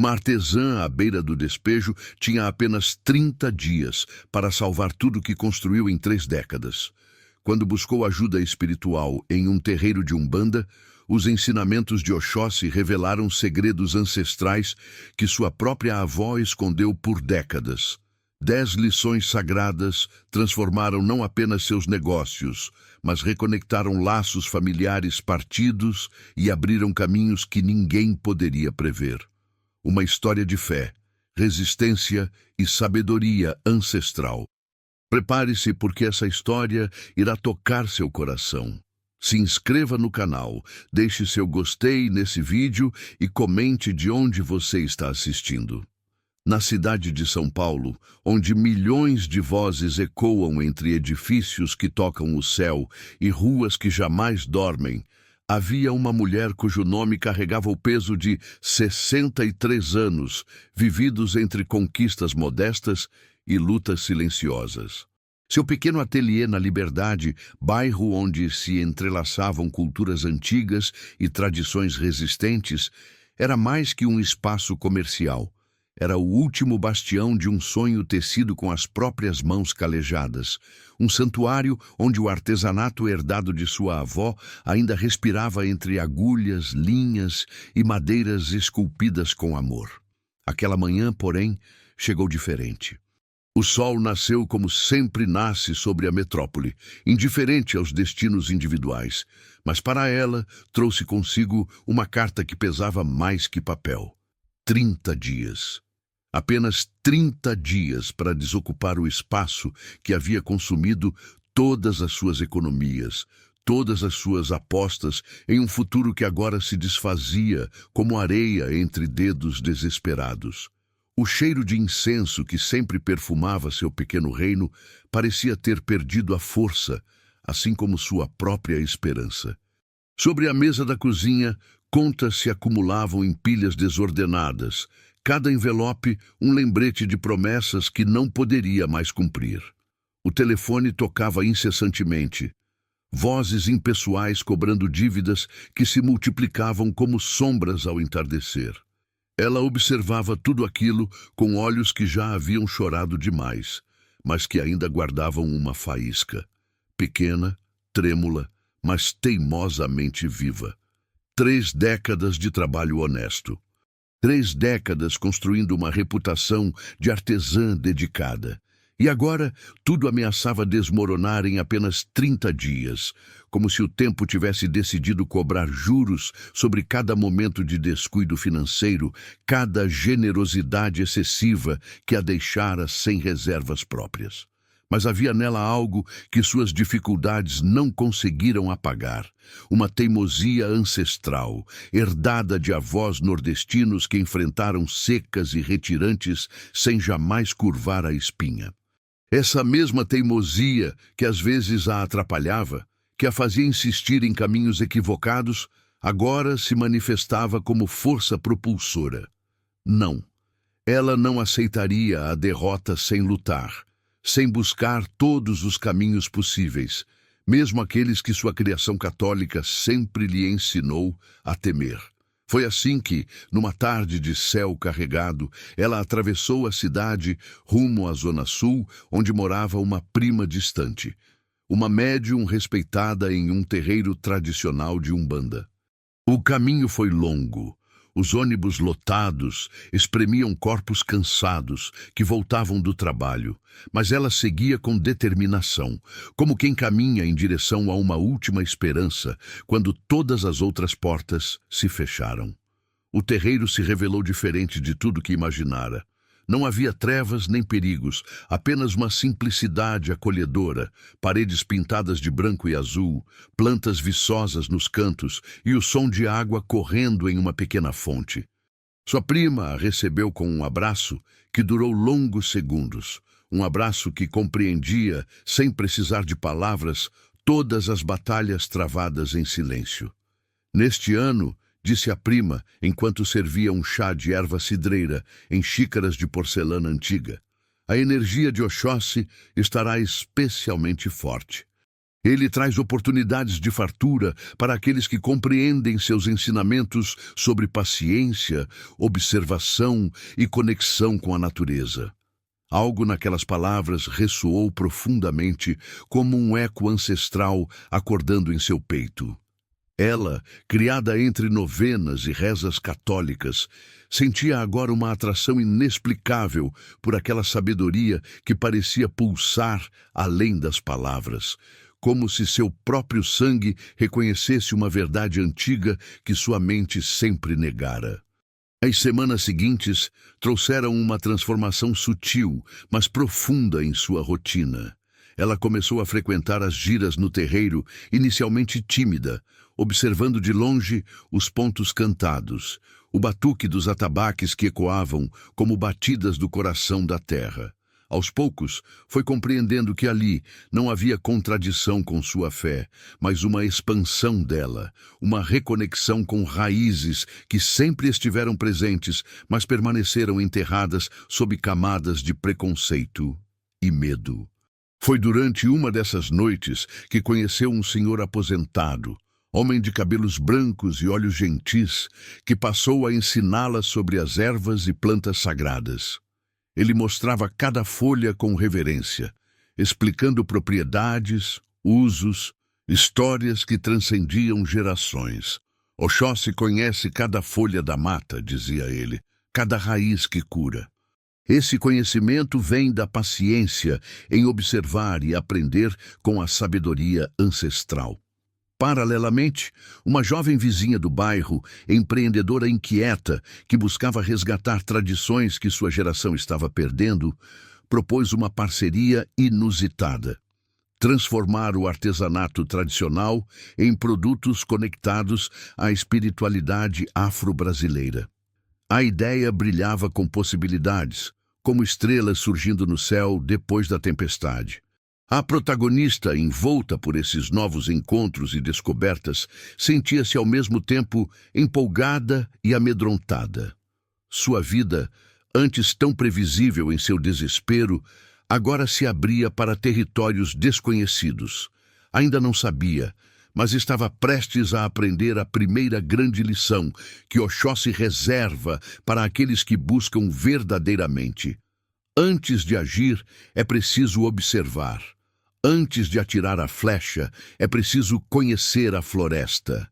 Uma artesã à beira do despejo tinha apenas 30 dias para salvar tudo que construiu em 3 décadas. Quando buscou ajuda espiritual em um terreiro de Umbanda, os ensinamentos de Oxóssi revelaram segredos ancestrais que sua própria avó escondeu por décadas. 10 lições sagradas transformaram não apenas seus negócios, mas reconectaram laços familiares partidos e abriram caminhos que ninguém poderia prever. Uma história de fé, resistência e sabedoria ancestral. Prepare-se porque essa história irá tocar seu coração. Se inscreva no canal, deixe seu gostei nesse vídeo e comente de onde você está assistindo. Na cidade de São Paulo, onde milhões de vozes ecoam entre edifícios que tocam o céu e ruas que jamais dormem, havia uma mulher cujo nome carregava o peso de 63 anos, vividos entre conquistas modestas e lutas silenciosas. Seu pequeno ateliê na Liberdade, bairro onde se entrelaçavam culturas antigas e tradições resistentes, era mais que um espaço comercial. Era o último bastião de um sonho tecido com as próprias mãos calejadas. Um santuário onde o artesanato herdado de sua avó ainda respirava entre agulhas, linhas e madeiras esculpidas com amor. Aquela manhã, porém, chegou diferente. O sol nasceu como sempre nasce sobre a metrópole, indiferente aos destinos individuais, mas para ela trouxe consigo uma carta que pesava mais que papel. 30 dias. Apenas 30 dias para desocupar o espaço que havia consumido todas as suas economias, todas as suas apostas em um futuro que agora se desfazia como areia entre dedos desesperados. O cheiro de incenso que sempre perfumava seu pequeno reino parecia ter perdido a força, assim como sua própria esperança. Sobre a mesa da cozinha, contas se acumulavam em pilhas desordenadas, cada envelope um lembrete de promessas que não poderia mais cumprir. O telefone tocava incessantemente, vozes impessoais cobrando dívidas que se multiplicavam como sombras ao entardecer. Ela observava tudo aquilo com olhos que já haviam chorado demais, mas que ainda guardavam uma faísca, pequena, trêmula, mas teimosamente viva. 3 décadas de trabalho honesto. 3 décadas construindo uma reputação de artesã dedicada. E agora, tudo ameaçava desmoronar em apenas 30 dias, como se o tempo tivesse decidido cobrar juros sobre cada momento de descuido financeiro, cada generosidade excessiva que a deixara sem reservas próprias. Mas havia nela algo que suas dificuldades não conseguiram apagar. Uma teimosia ancestral, herdada de avós nordestinos que enfrentaram secas e retirantes sem jamais curvar a espinha. Essa mesma teimosia que às vezes a atrapalhava, que a fazia insistir em caminhos equivocados, agora se manifestava como força propulsora. Não, ela não aceitaria a derrota sem lutar, sem buscar todos os caminhos possíveis, mesmo aqueles que sua criação católica sempre lhe ensinou a temer. Foi assim que, numa tarde de céu carregado, ela atravessou a cidade rumo à Zona Sul, onde morava uma prima distante, uma médium respeitada em um terreiro tradicional de Umbanda. O caminho foi longo. Os ônibus lotados espremiam corpos cansados que voltavam do trabalho, mas ela seguia com determinação, como quem caminha em direção a uma última esperança, quando todas as outras portas se fecharam. O terreiro se revelou diferente de tudo que imaginara. Não havia trevas nem perigos, apenas uma simplicidade acolhedora, paredes pintadas de branco e azul, plantas viçosas nos cantos e o som de água correndo em uma pequena fonte. Sua prima a recebeu com um abraço que durou longos segundos, um abraço que compreendia, sem precisar de palavras, todas as batalhas travadas em silêncio. Neste ano, disse a prima, enquanto servia um chá de erva cidreira em xícaras de porcelana antiga, a energia de Oxóssi estará especialmente forte. Ele traz oportunidades de fartura para aqueles que compreendem seus ensinamentos sobre paciência, observação e conexão com a natureza. Algo naquelas palavras ressoou profundamente, como um eco ancestral acordando em seu peito. Ela, criada entre novenas e rezas católicas, sentia agora uma atração inexplicável por aquela sabedoria que parecia pulsar além das palavras, como se seu próprio sangue reconhecesse uma verdade antiga que sua mente sempre negara. As semanas seguintes trouxeram uma transformação sutil, mas profunda em sua rotina. Ela começou a frequentar as giras no terreiro, inicialmente tímida, observando de longe os pontos cantados, o batuque dos atabaques que ecoavam como batidas do coração da terra. Aos poucos, foi compreendendo que ali não havia contradição com sua fé, mas uma expansão dela, uma reconexão com raízes que sempre estiveram presentes, mas permaneceram enterradas sob camadas de preconceito e medo. Foi durante uma dessas noites que conheceu um senhor aposentado, homem de cabelos brancos e olhos gentis, que passou a ensiná-la sobre as ervas e plantas sagradas. Ele mostrava cada folha com reverência, explicando propriedades, usos, histórias que transcendiam gerações. Oxóssi conhece cada folha da mata, dizia ele, cada raiz que cura. Esse conhecimento vem da paciência em observar e aprender com a sabedoria ancestral. Paralelamente, uma jovem vizinha do bairro, empreendedora inquieta, que buscava resgatar tradições que sua geração estava perdendo, propôs uma parceria inusitada: transformar o artesanato tradicional em produtos conectados à espiritualidade afro-brasileira. A ideia brilhava com possibilidades, como estrelas surgindo no céu depois da tempestade. A protagonista, envolta por esses novos encontros e descobertas, sentia-se ao mesmo tempo empolgada e amedrontada. Sua vida, antes tão previsível em seu desespero, agora se abria para territórios desconhecidos. Ainda não sabia, mas estava prestes a aprender a primeira grande lição que Oxóssi reserva para aqueles que buscam verdadeiramente. Antes de agir, é preciso observar. Antes de atirar a flecha, é preciso conhecer a floresta.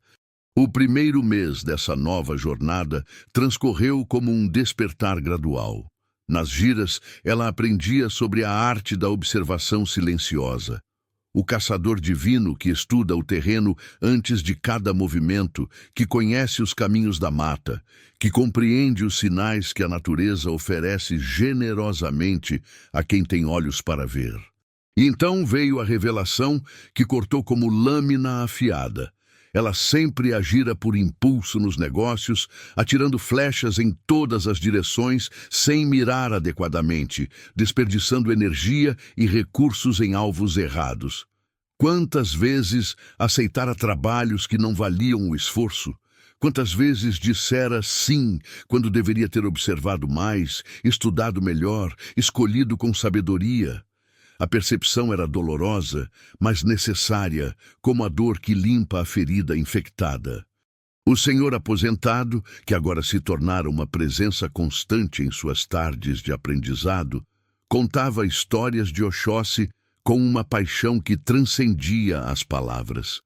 O primeiro mês dessa nova jornada transcorreu como um despertar gradual. Nas giras, ela aprendia sobre a arte da observação silenciosa. O caçador divino que estuda o terreno antes de cada movimento, que conhece os caminhos da mata, que compreende os sinais que a natureza oferece generosamente a quem tem olhos para ver. E então veio a revelação que cortou como lâmina afiada. Ela sempre agira por impulso nos negócios, atirando flechas em todas as direções sem mirar adequadamente, desperdiçando energia e recursos em alvos errados. Quantas vezes aceitara trabalhos que não valiam o esforço? Quantas vezes dissera sim quando deveria ter observado mais, estudado melhor, escolhido com sabedoria? A percepção era dolorosa, mas necessária, como a dor que limpa a ferida infectada. O senhor aposentado, que agora se tornara uma presença constante em suas tardes de aprendizado, contava histórias de Oxóssi com uma paixão que transcendia as palavras.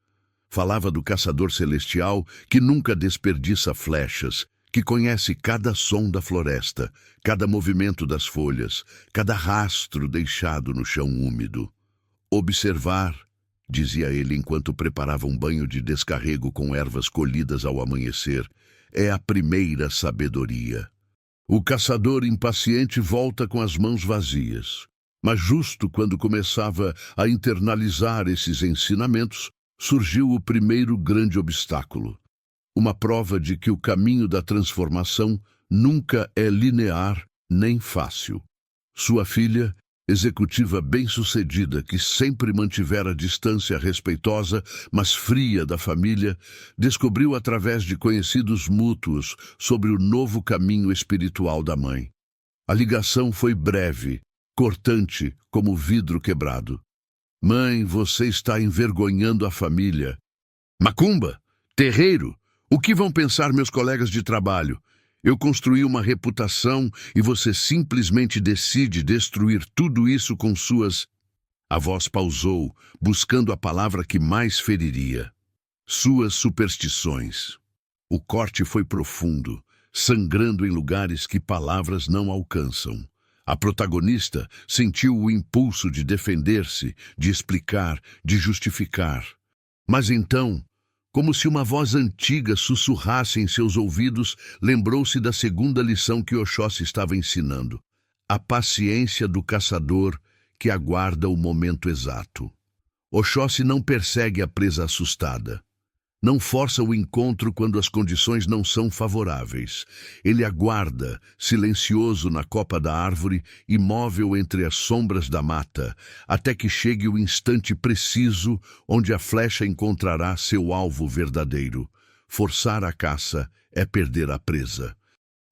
Falava do caçador celestial que nunca desperdiça flechas, que conhece cada som da floresta, cada movimento das folhas, cada rastro deixado no chão úmido. Observar, dizia ele enquanto preparava um banho de descarrego com ervas colhidas ao amanhecer, é a primeira sabedoria. O caçador impaciente volta com as mãos vazias. Mas justo quando começava a internalizar esses ensinamentos, surgiu o primeiro grande obstáculo. Uma prova de que o caminho da transformação nunca é linear nem fácil. Sua filha, executiva bem-sucedida que sempre mantivera a distância respeitosa, mas fria da família, descobriu através de conhecidos mútuos sobre o novo caminho espiritual da mãe. A ligação foi breve, cortante como vidro quebrado. Mãe, você está envergonhando a família. Macumba? Terreiro? O que vão pensar meus colegas de trabalho? Eu construí uma reputação e você simplesmente decide destruir tudo isso com suas... A voz pausou, buscando a palavra que mais feriria. Suas superstições. O corte foi profundo, sangrando em lugares que palavras não alcançam. A protagonista sentiu o impulso de defender-se, de explicar, de justificar. Mas então, como se uma voz antiga sussurrasse em seus ouvidos, lembrou-se da segunda lição que Oxóssi estava ensinando. A paciência do caçador que aguarda o momento exato. Oxóssi não persegue a presa assustada. Não força o encontro quando as condições não são favoráveis. Ele aguarda, silencioso na copa da árvore, imóvel entre as sombras da mata, até que chegue o instante preciso onde a flecha encontrará seu alvo verdadeiro. Forçar a caça é perder a presa.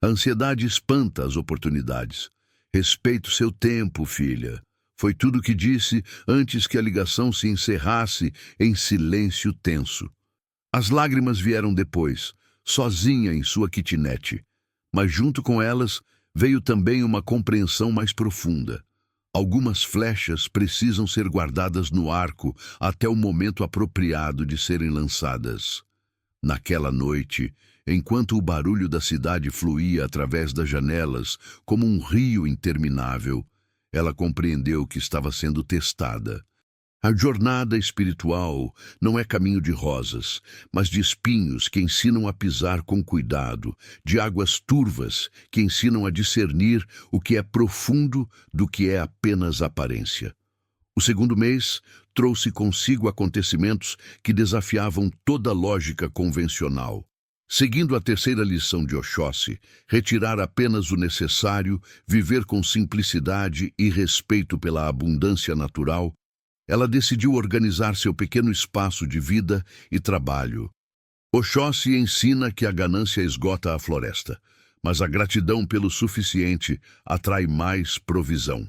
A ansiedade espanta as oportunidades. Respeite o seu tempo, filha. Foi tudo o que disse antes que a ligação se encerrasse em silêncio tenso. As lágrimas vieram depois, sozinha em sua kitnet, mas junto com elas veio também uma compreensão mais profunda. Algumas flechas precisam ser guardadas no arco até o momento apropriado de serem lançadas. Naquela noite, enquanto o barulho da cidade fluía através das janelas como um rio interminável, ela compreendeu que estava sendo testada. A jornada espiritual não é caminho de rosas, mas de espinhos que ensinam a pisar com cuidado, de águas turvas que ensinam a discernir o que é profundo do que é apenas aparência. O segundo mês trouxe consigo acontecimentos que desafiavam toda a lógica convencional. Seguindo a terceira lição de Oxóssi, retirar apenas o necessário, viver com simplicidade e respeito pela abundância natural, ela decidiu organizar seu pequeno espaço de vida e trabalho. Oxóssi ensina que a ganância esgota a floresta, mas a gratidão pelo suficiente atrai mais provisão.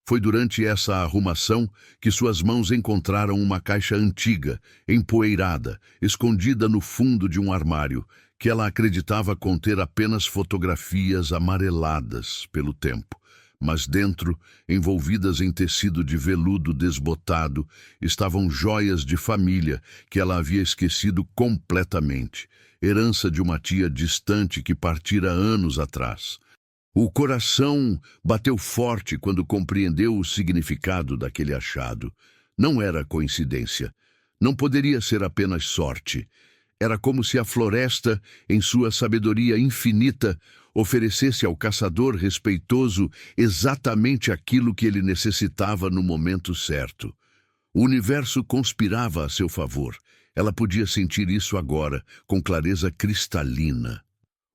Foi durante essa arrumação que suas mãos encontraram uma caixa antiga, empoeirada, escondida no fundo de um armário, que ela acreditava conter apenas fotografias amareladas pelo tempo. Mas dentro, envolvidas em tecido de veludo desbotado, estavam joias de família que ela havia esquecido completamente, herança de uma tia distante que partira anos atrás. O coração bateu forte quando compreendeu o significado daquele achado. Não era coincidência. Não poderia ser apenas sorte. Era como se a floresta, em sua sabedoria infinita, oferecesse ao caçador respeitoso exatamente aquilo que ele necessitava no momento certo. O universo conspirava a seu favor. Ela podia sentir isso agora, com clareza cristalina.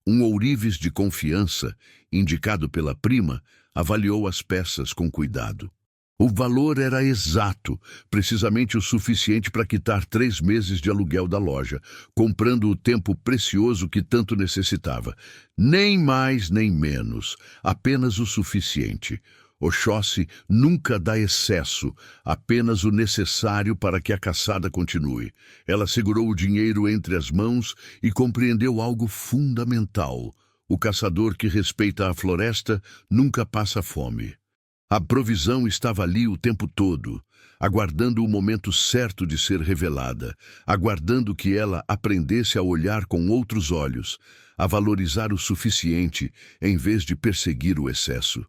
Um ourives de confiança, indicado pela prima, avaliou as peças com cuidado. O valor era exato, precisamente o suficiente para quitar 3 meses de aluguel da loja, comprando o tempo precioso que tanto necessitava. Nem mais nem menos, apenas o suficiente. Oxóssi nunca dá excesso, apenas o necessário para que a caçada continue. Ela segurou o dinheiro entre as mãos e compreendeu algo fundamental. O caçador que respeita a floresta nunca passa fome. A provisão estava ali o tempo todo, aguardando o momento certo de ser revelada, aguardando que ela aprendesse a olhar com outros olhos, a valorizar o suficiente em vez de perseguir o excesso.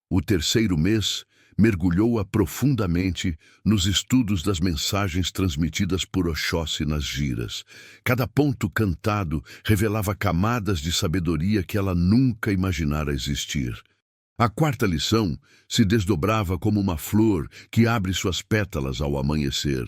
O terceiro mês mergulhou-a profundamente nos estudos das mensagens transmitidas por Oxóssi nas giras. Cada ponto cantado revelava camadas de sabedoria que ela nunca imaginara existir. A quarta lição se desdobrava como uma flor que abre suas pétalas ao amanhecer.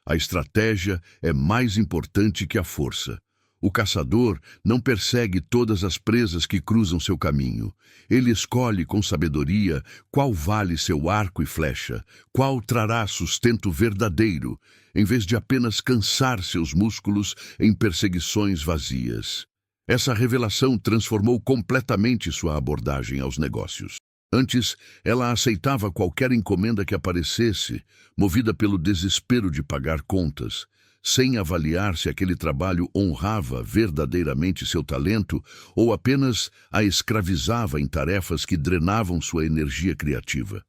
A estratégia é mais importante que a força. O caçador não persegue todas as presas que cruzam seu caminho. Ele escolhe com sabedoria qual vale seu arco e flecha, qual trará sustento verdadeiro, em vez de apenas cansar seus músculos em perseguições vazias. Essa revelação transformou completamente sua abordagem aos negócios. Antes, ela aceitava qualquer encomenda que aparecesse, movida pelo desespero de pagar contas, sem avaliar se aquele trabalho honrava verdadeiramente seu talento ou apenas a escravizava em tarefas que drenavam sua energia criativa.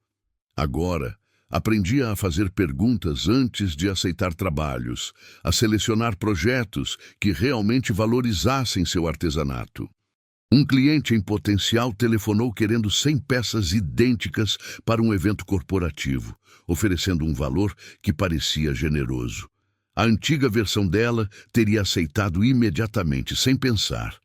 Agora, aprendia a fazer perguntas antes de aceitar trabalhos, a selecionar projetos que realmente valorizassem seu artesanato. Um cliente em potencial telefonou querendo 100 peças idênticas para um evento corporativo, oferecendo um valor que parecia generoso. A antiga versão dela teria aceitado imediatamente, sem pensar.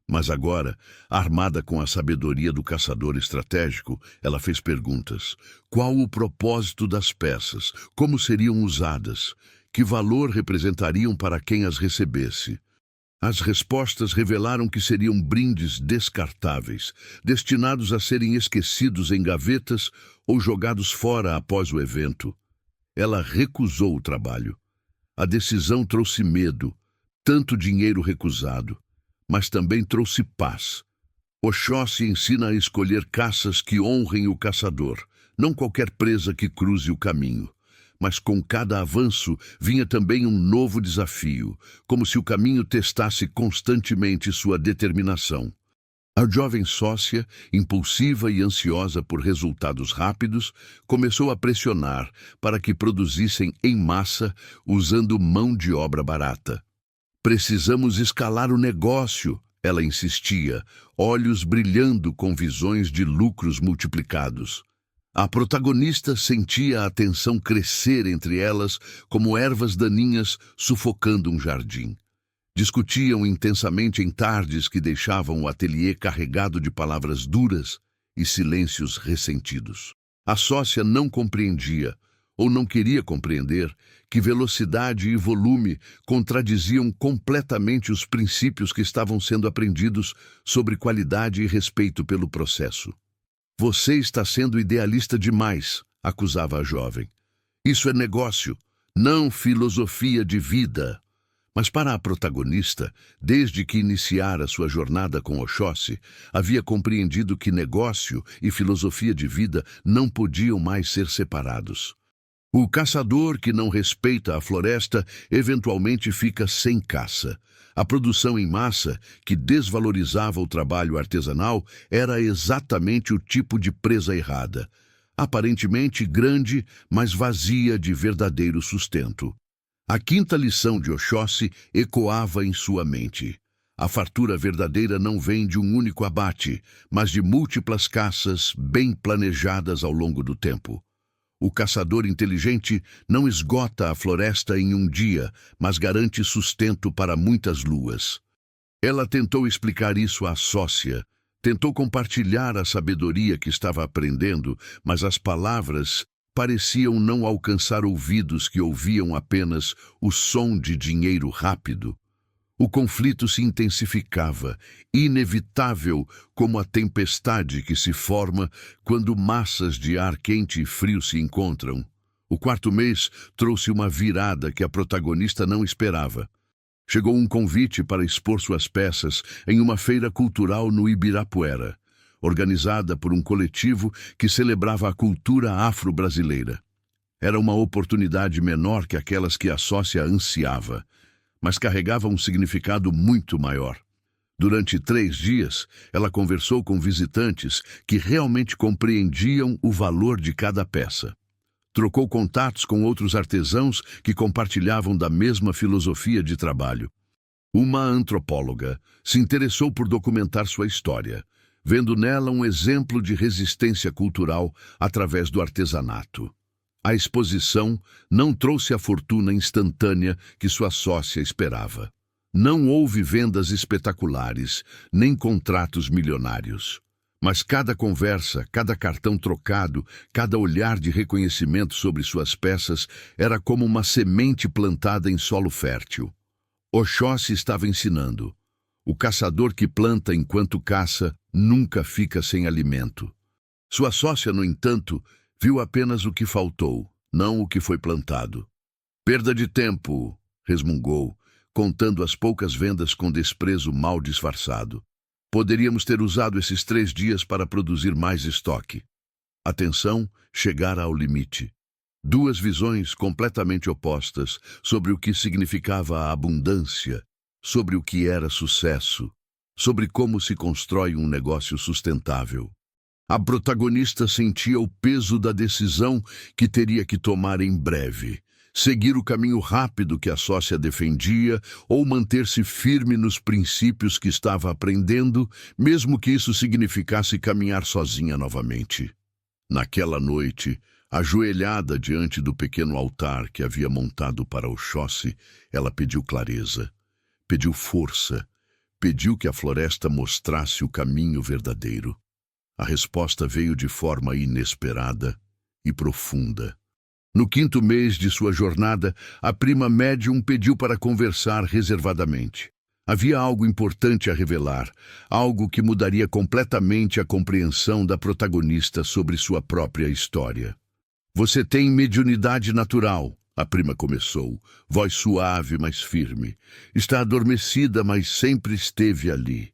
Mas agora, armada com a sabedoria do caçador estratégico, ela fez perguntas. Qual o propósito das peças? Como seriam usadas? Que valor representariam para quem as recebesse? As respostas revelaram que seriam brindes descartáveis, destinados a serem esquecidos em gavetas ou jogados fora após o evento. Ela recusou o trabalho. A decisão trouxe medo, tanto dinheiro recusado, mas também trouxe paz. Oxóssi ensina a escolher caças que honrem o caçador, não qualquer presa que cruze o caminho. Mas com cada avanço vinha também um novo desafio, como se o caminho testasse constantemente sua determinação. A jovem sócia, impulsiva e ansiosa por resultados rápidos, começou a pressionar para que produzissem em massa usando mão de obra barata. Precisamos escalar o negócio, ela insistia, olhos brilhando com visões de lucros multiplicados. A protagonista sentia a tensão crescer entre elas como ervas daninhas sufocando um jardim. Discutiam intensamente em tardes que deixavam o ateliê carregado de palavras duras e silêncios ressentidos. A sócia não compreendia, ou não queria compreender, que velocidade e volume contradiziam completamente os princípios que estavam sendo aprendidos sobre qualidade e respeito pelo processo. Você está sendo idealista demais, acusava a jovem. Isso é negócio, não filosofia de vida. Mas para a protagonista, desde que iniciara sua jornada com Oxóssi, havia compreendido que negócio e filosofia de vida não podiam mais ser separados. O caçador que não respeita a floresta eventualmente fica sem caça. A produção em massa, que desvalorizava o trabalho artesanal, era exatamente o tipo de presa errada. Aparentemente grande, mas vazia de verdadeiro sustento. A quinta lição de Oxóssi ecoava em sua mente. A fartura verdadeira não vem de um único abate, mas de múltiplas caças bem planejadas ao longo do tempo. O caçador inteligente não esgota a floresta em um dia, mas garante sustento para muitas luas. Ela tentou explicar isso à sócia, tentou compartilhar a sabedoria que estava aprendendo, mas as palavras pareciam não alcançar ouvidos que ouviam apenas o som de dinheiro rápido. O conflito se intensificava, inevitável como a tempestade que se forma quando massas de ar quente e frio se encontram. O quarto mês trouxe uma virada que a protagonista não esperava. Chegou um convite para expor suas peças em uma feira cultural no Ibirapuera, organizada por um coletivo que celebrava a cultura afro-brasileira. Era uma oportunidade menor que aquelas que a sócia ansiava, mas carregava um significado muito maior. Durante 3 dias, ela conversou com visitantes que realmente compreendiam o valor de cada peça. Trocou contatos com outros artesãos que compartilhavam da mesma filosofia de trabalho. Uma antropóloga se interessou por documentar sua história, vendo nela um exemplo de resistência cultural através do artesanato. A exposição não trouxe a fortuna instantânea que sua sócia esperava. Não houve vendas espetaculares, nem contratos milionários. Mas cada conversa, cada cartão trocado, cada olhar de reconhecimento sobre suas peças era como uma semente plantada em solo fértil. Oxóssi estava ensinando. O caçador que planta enquanto caça nunca fica sem alimento. Sua sócia, no entanto, viu apenas o que faltou, não o que foi plantado. Perda de tempo, resmungou, contando as poucas vendas com desprezo mal disfarçado. Poderíamos ter usado esses 3 dias para produzir mais estoque. A tensão chegara ao limite. Duas visões completamente opostas sobre o que significava a abundância, sobre o que era sucesso, sobre como se constrói um negócio sustentável. A protagonista sentia o peso da decisão que teria que tomar em breve. Seguir o caminho rápido que a sócia defendia ou manter-se firme nos princípios que estava aprendendo, mesmo que isso significasse caminhar sozinha novamente. Naquela noite, ajoelhada diante do pequeno altar que havia montado para Oxóssi, ela pediu clareza, pediu força, pediu que a floresta mostrasse o caminho verdadeiro. A resposta veio de forma inesperada e profunda. No 5º mês de sua jornada, a prima médium pediu para conversar reservadamente. Havia algo importante a revelar, algo que mudaria completamente a compreensão da protagonista sobre sua própria história. Você tem mediunidade natural, a prima começou, voz suave, mas firme. Está adormecida, mas sempre esteve ali.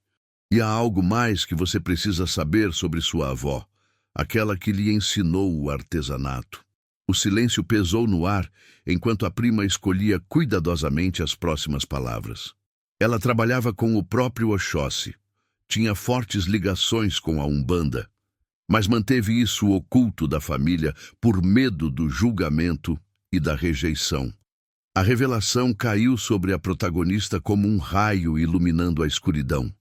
E há algo mais que você precisa saber sobre sua avó, aquela que lhe ensinou o artesanato. O silêncio pesou no ar enquanto a prima escolhia cuidadosamente as próximas palavras. Ela trabalhava com o próprio Oxóssi, tinha fortes ligações com a Umbanda, mas manteve isso oculto da família por medo do julgamento e da rejeição. A revelação caiu sobre a protagonista como um raio iluminando a escuridão.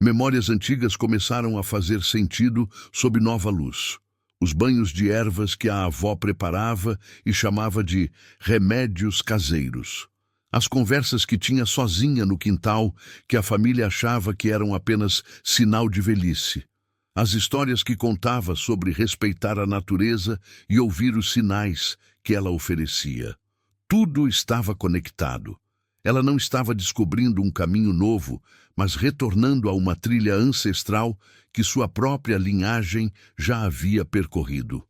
Memórias antigas começaram a fazer sentido sob nova luz. Os banhos de ervas que a avó preparava e chamava de remédios caseiros. As conversas que tinha sozinha no quintal, que a família achava que eram apenas sinal de velhice. As histórias que contava sobre respeitar a natureza e ouvir os sinais que ela oferecia. Tudo estava conectado. Ela não estava descobrindo um caminho novo, mas retornando a uma trilha ancestral que sua própria linhagem já havia percorrido.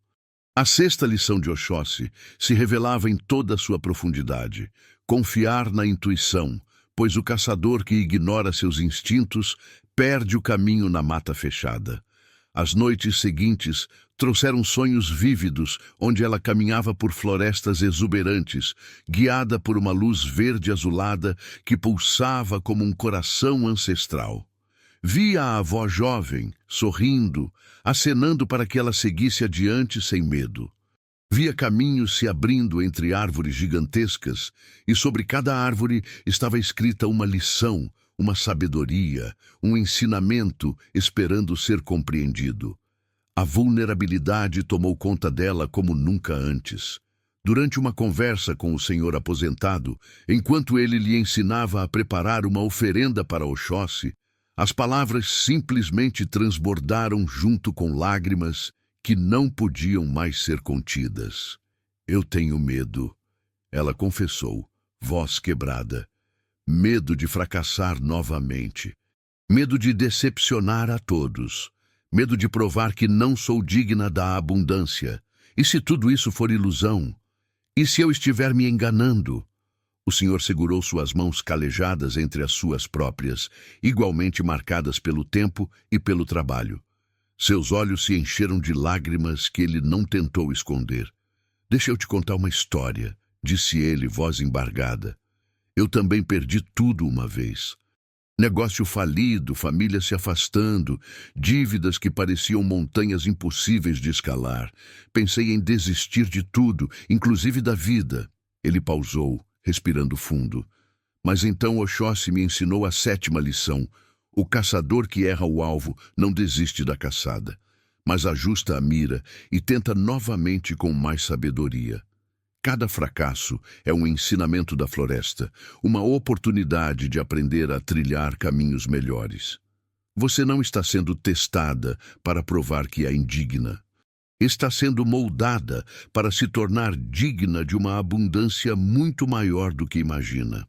A 6ª lição de Oxóssi se revelava em toda a sua profundidade. Confiar na intuição, pois o caçador que ignora seus instintos perde o caminho na mata fechada. As noites seguintes trouxeram sonhos vívidos, onde ela caminhava por florestas exuberantes, guiada por uma luz verde azulada que pulsava como um coração ancestral. Via a avó jovem, sorrindo, acenando para que ela seguisse adiante sem medo. Via caminhos se abrindo entre árvores gigantescas, e sobre cada árvore estava escrita uma lição, uma sabedoria, um ensinamento esperando ser compreendido. A vulnerabilidade tomou conta dela como nunca antes. Durante uma conversa com o senhor aposentado, enquanto ele lhe ensinava a preparar uma oferenda para Oxóssi, as palavras simplesmente transbordaram junto com lágrimas que não podiam mais ser contidas. Eu tenho medo, ela confessou, voz quebrada. Medo de fracassar novamente. Medo de decepcionar a todos. Medo de provar que não sou digna da abundância. E se tudo isso for ilusão? E se eu estiver me enganando? O senhor segurou suas mãos calejadas entre as suas próprias, igualmente marcadas pelo tempo e pelo trabalho. Seus olhos se encheram de lágrimas que ele não tentou esconder. Deixa eu te contar uma história, disse ele, voz embargada. Eu também perdi tudo uma vez. Negócio falido, família se afastando, dívidas que pareciam montanhas impossíveis de escalar. Pensei em desistir de tudo, inclusive da vida. Ele pausou, respirando fundo. Mas então Oxóssi me ensinou a 7ª lição. O caçador que erra o alvo não desiste da caçada, mas ajusta a mira e tenta novamente com mais sabedoria. Cada fracasso é um ensinamento da floresta, uma oportunidade de aprender a trilhar caminhos melhores. Você não está sendo testada para provar que é indigna. Está sendo moldada para se tornar digna de uma abundância muito maior do que imagina.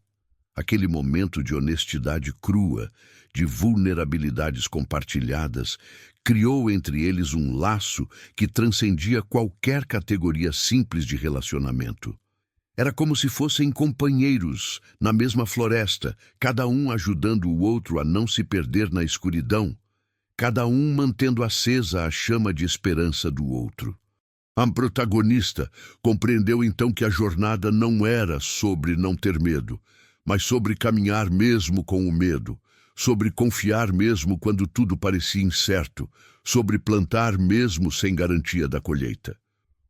Aquele momento de honestidade crua, de vulnerabilidades compartilhadas, criou entre eles um laço que transcendia qualquer categoria simples de relacionamento. Era como se fossem companheiros na mesma floresta, cada um ajudando o outro a não se perder na escuridão. cada um mantendo acesa a chama de esperança do outro. A protagonista compreendeu então que a jornada não era sobre não ter medo, mas sobre caminhar mesmo com o medo, sobre confiar mesmo quando tudo parecia incerto, sobre plantar mesmo sem garantia da colheita.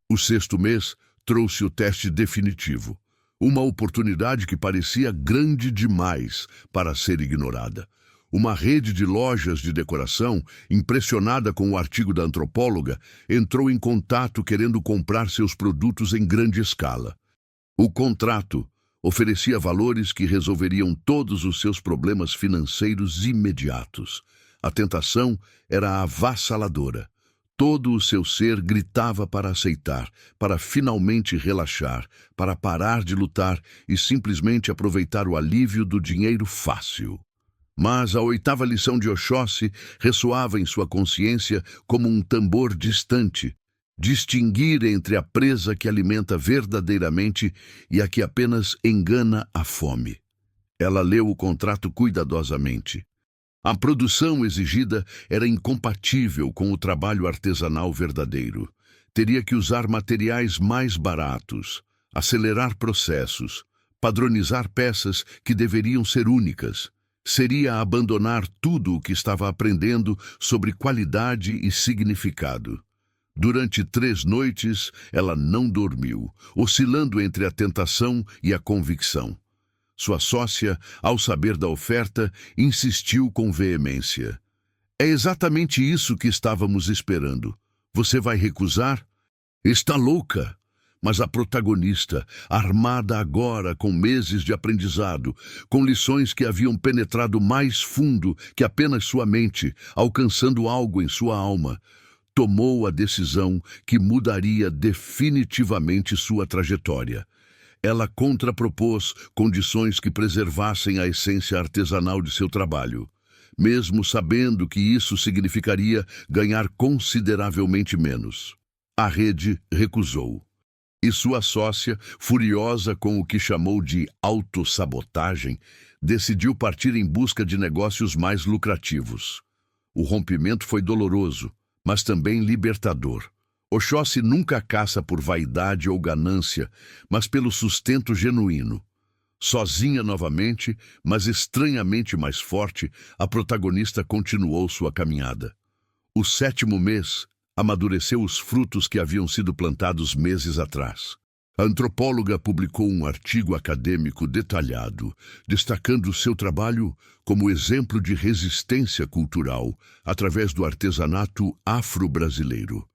O sexto mês trouxe o teste definitivo, uma oportunidade que parecia grande demais para ser ignorada. Uma rede de lojas de decoração, impressionada com o artigo da antropóloga, entrou em contato querendo comprar seus produtos em grande escala. O contrato oferecia valores que resolveriam todos os seus problemas financeiros imediatos. A tentação era avassaladora. Todo o seu ser gritava para aceitar, para finalmente relaxar, para parar de lutar e simplesmente aproveitar o alívio do dinheiro fácil. Mas a oitava lição de Oxóssi ressoava em sua consciência como um tambor distante. Distinguir entre a presa que alimenta verdadeiramente e a que apenas engana a fome. Ela leu o contrato cuidadosamente. A produção exigida era incompatível com o trabalho artesanal verdadeiro. Teria que usar materiais mais baratos, acelerar processos, padronizar peças que deveriam ser únicas. Seria abandonar tudo o que estava aprendendo sobre qualidade e significado. Durante 3 noites, ela não dormiu, oscilando entre a tentação e a convicção. Sua sócia, ao saber da oferta, insistiu com veemência. É exatamente isso que estávamos esperando. Você vai recusar? Está louca! Mas a protagonista, armada agora com meses de aprendizado, com lições que haviam penetrado mais fundo que apenas sua mente, alcançando algo em sua alma, tomou a decisão que mudaria definitivamente sua trajetória. Ela contrapropôs condições que preservassem a essência artesanal de seu trabalho, mesmo sabendo que isso significaria ganhar consideravelmente menos. A rede recusou. E sua sócia, furiosa com o que chamou de autossabotagem, decidiu partir em busca de negócios mais lucrativos. O rompimento foi doloroso, mas também libertador. Oxóssi nunca caça por vaidade ou ganância, mas pelo sustento genuíno. Sozinha novamente, mas estranhamente mais forte, a protagonista continuou sua caminhada. O 7º mês amadureceu os frutos que haviam sido plantados meses atrás. A antropóloga publicou um artigo acadêmico detalhado, destacando seu trabalho como exemplo de resistência cultural através do artesanato afro-brasileiro.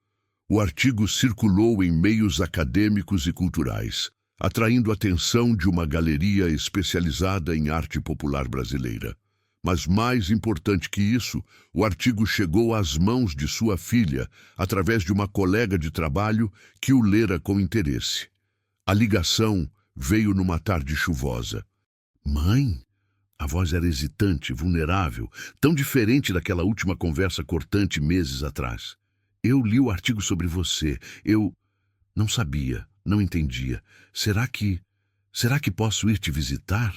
O artigo circulou em meios acadêmicos e culturais, atraindo a atenção de uma galeria especializada em arte popular brasileira. Mas mais importante que isso, o artigo chegou às mãos de sua filha, através de uma colega de trabalho que o lera com interesse. A ligação veio numa tarde chuvosa. Mãe? A voz era hesitante, vulnerável, tão diferente daquela última conversa cortante meses atrás. Eu li o artigo sobre você. Eu não sabia, não entendia. Será que posso ir te visitar?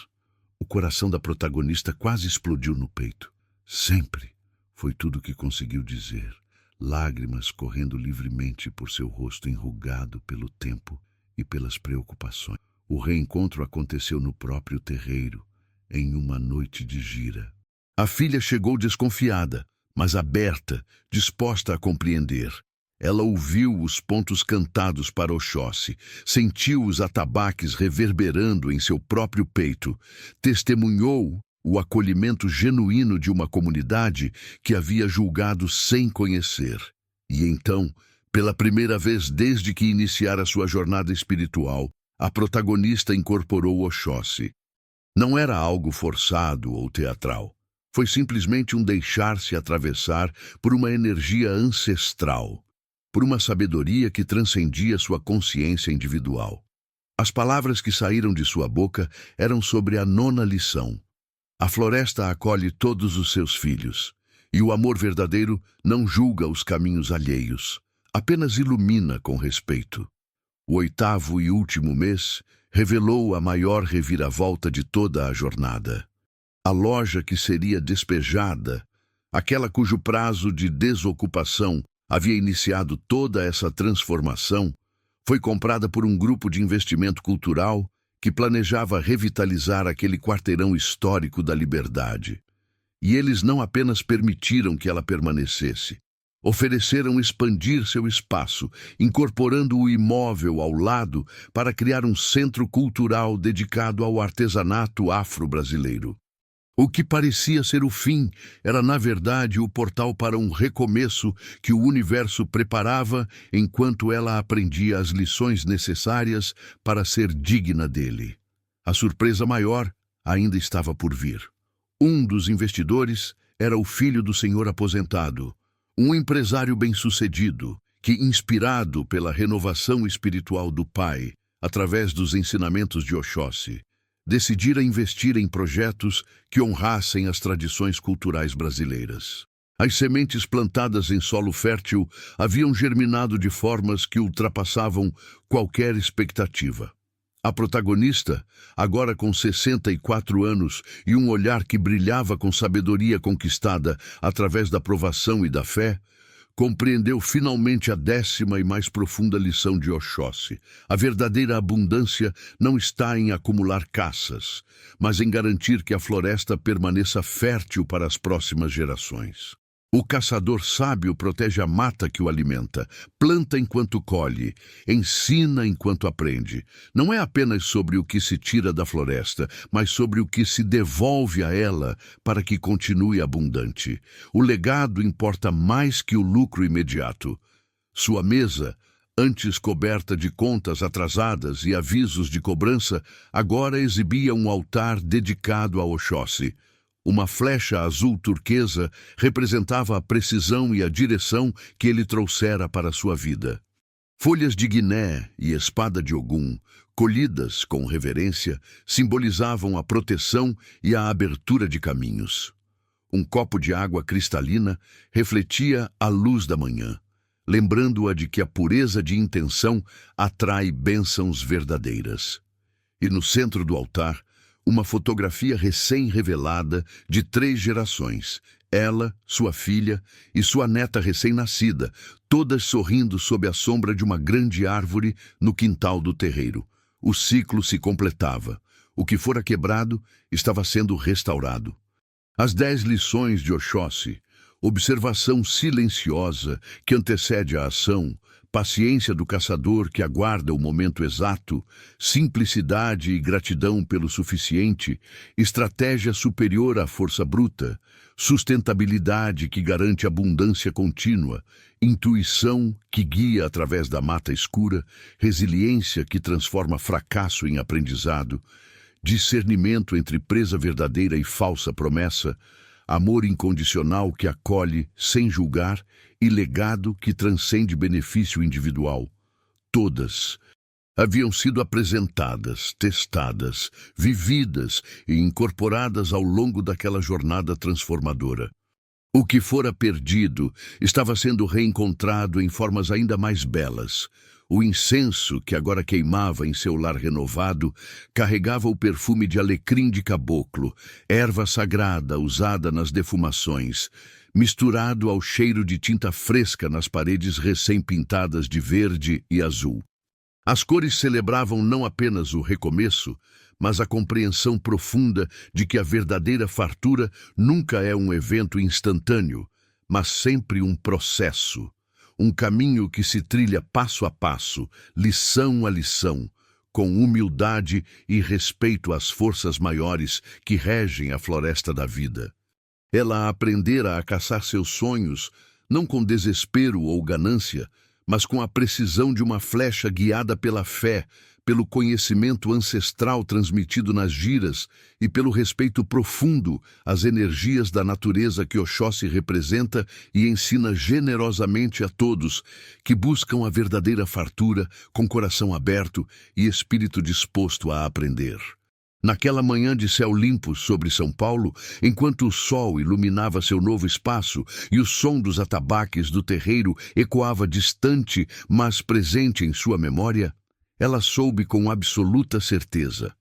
O coração da protagonista quase explodiu no peito. Sempre, foi tudo o que conseguiu dizer. Lágrimas correndo livremente por seu rosto enrugado pelo tempo e pelas preocupações. O reencontro aconteceu no próprio terreiro, em uma noite de gira. A filha chegou desconfiada, mas aberta, disposta a compreender. Ela ouviu os pontos cantados para Oxóssi, sentiu os atabaques reverberando em seu próprio peito, testemunhou o acolhimento genuíno de uma comunidade que havia julgado sem conhecer. E então, pela primeira vez desde que iniciara sua jornada espiritual, a protagonista incorporou Oxóssi. Não era algo forçado ou teatral. Foi simplesmente um deixar-se atravessar por uma energia ancestral, por uma sabedoria que transcendia sua consciência individual. As palavras que saíram de sua boca eram sobre a 9ª lição. A floresta acolhe todos os seus filhos, e o amor verdadeiro não julga os caminhos alheios, apenas ilumina com respeito. O 8º e último mês revelou a maior reviravolta de toda a jornada. A loja que seria despejada Aquela cujo prazo de desocupação havia iniciado toda essa transformação, foi comprada por um grupo de investimento cultural que planejava revitalizar aquele quarteirão histórico da Liberdade. E eles não apenas permitiram que ela permanecesse, ofereceram expandir seu espaço, incorporando o imóvel ao lado para criar um centro cultural dedicado ao artesanato afro-brasileiro. O que parecia ser o fim era, na verdade, o portal para um recomeço que o universo preparava enquanto ela aprendia as lições necessárias para ser digna dele. A surpresa maior ainda estava por vir. Um dos investidores era o filho do senhor aposentado, um empresário bem-sucedido que, inspirado pela renovação espiritual do pai, através dos ensinamentos de Oxóssi, decidira investir em projetos que honrassem as tradições culturais brasileiras. As sementes plantadas em solo fértil haviam germinado de formas que ultrapassavam qualquer expectativa. A protagonista, agora com 64 anos e um olhar que brilhava com sabedoria conquistada através da provação e da fé, compreendeu finalmente a 10ª e mais profunda lição de Oxóssi. A verdadeira abundância não está em acumular caças, mas em garantir que a floresta permaneça fértil para as próximas gerações. O caçador sábio protege a mata que o alimenta, planta enquanto colhe, ensina enquanto aprende. Não é apenas sobre o que se tira da floresta, mas sobre o que se devolve a ela para que continue abundante. O legado importa mais que o lucro imediato. Sua mesa, antes coberta de contas atrasadas e avisos de cobrança, agora exibia um altar dedicado a Oxóssi. Uma flecha azul turquesa representava a precisão e a direção que ele trouxera para sua vida. Folhas de Guiné e espada de Ogum, colhidas com reverência, simbolizavam a proteção e a abertura de caminhos. Um copo de água cristalina refletia a luz da manhã, lembrando-a de que a pureza de intenção atrai bênçãos verdadeiras. E no centro do altar, uma fotografia recém-revelada de 3 gerações, ela, sua filha e sua neta recém-nascida, todas sorrindo sob a sombra de uma grande árvore no quintal do terreiro. O ciclo se completava. O que fora quebrado estava sendo restaurado. As 10 lições de Oxóssi, observação silenciosa que antecede a ação, paciência do caçador que aguarda o momento exato, simplicidade e gratidão pelo suficiente, estratégia superior à força bruta, sustentabilidade que garante abundância contínua, intuição que guia através da mata escura, resiliência que transforma fracasso em aprendizado, discernimento entre presa verdadeira e falsa promessa, amor incondicional que acolhe sem julgar e legado que transcende benefício individual. Todas haviam sido apresentadas, testadas, vividas e incorporadas ao longo daquela jornada transformadora. O que fora perdido estava sendo reencontrado em formas ainda mais belas. O incenso que agora queimava em seu lar renovado carregava o perfume de alecrim de caboclo, erva sagrada usada nas defumações, misturado ao cheiro de tinta fresca nas paredes recém-pintadas de verde e azul. As cores celebravam não apenas o recomeço, mas a compreensão profunda de que a verdadeira fartura nunca é um evento instantâneo, mas sempre um processo. Um caminho que se trilha passo a passo, lição a lição, com humildade e respeito às forças maiores que regem a floresta da vida. Ela aprendera a caçar seus sonhos, não com desespero ou ganância, mas com a precisão de uma flecha guiada pela fé, pelo conhecimento ancestral transmitido nas giras e pelo respeito profundo às energias da natureza que Oxóssi representa e ensina generosamente a todos que buscam a verdadeira fartura com coração aberto e espírito disposto a aprender. Naquela manhã de céu limpo sobre São Paulo, enquanto o sol iluminava seu novo espaço e o som dos atabaques do terreiro ecoava distante, mas presente em sua memória, ela soube com absoluta certeza: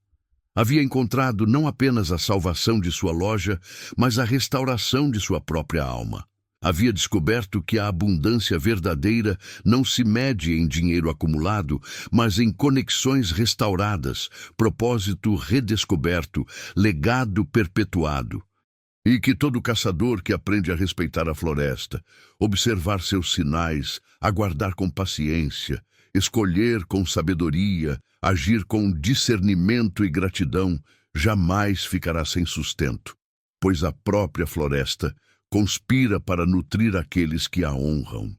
Havia encontrado não apenas a salvação de sua loja, mas a restauração de sua própria alma. Havia descoberto que a abundância verdadeira não se mede em dinheiro acumulado, mas em conexões restauradas, propósito redescoberto, legado perpetuado. E que todo caçador que aprende a respeitar a floresta, observar seus sinais, aguardar com paciência, escolher com sabedoria, agir com discernimento e gratidão, jamais ficará sem sustento, pois a própria floresta conspira para nutrir aqueles que a honram.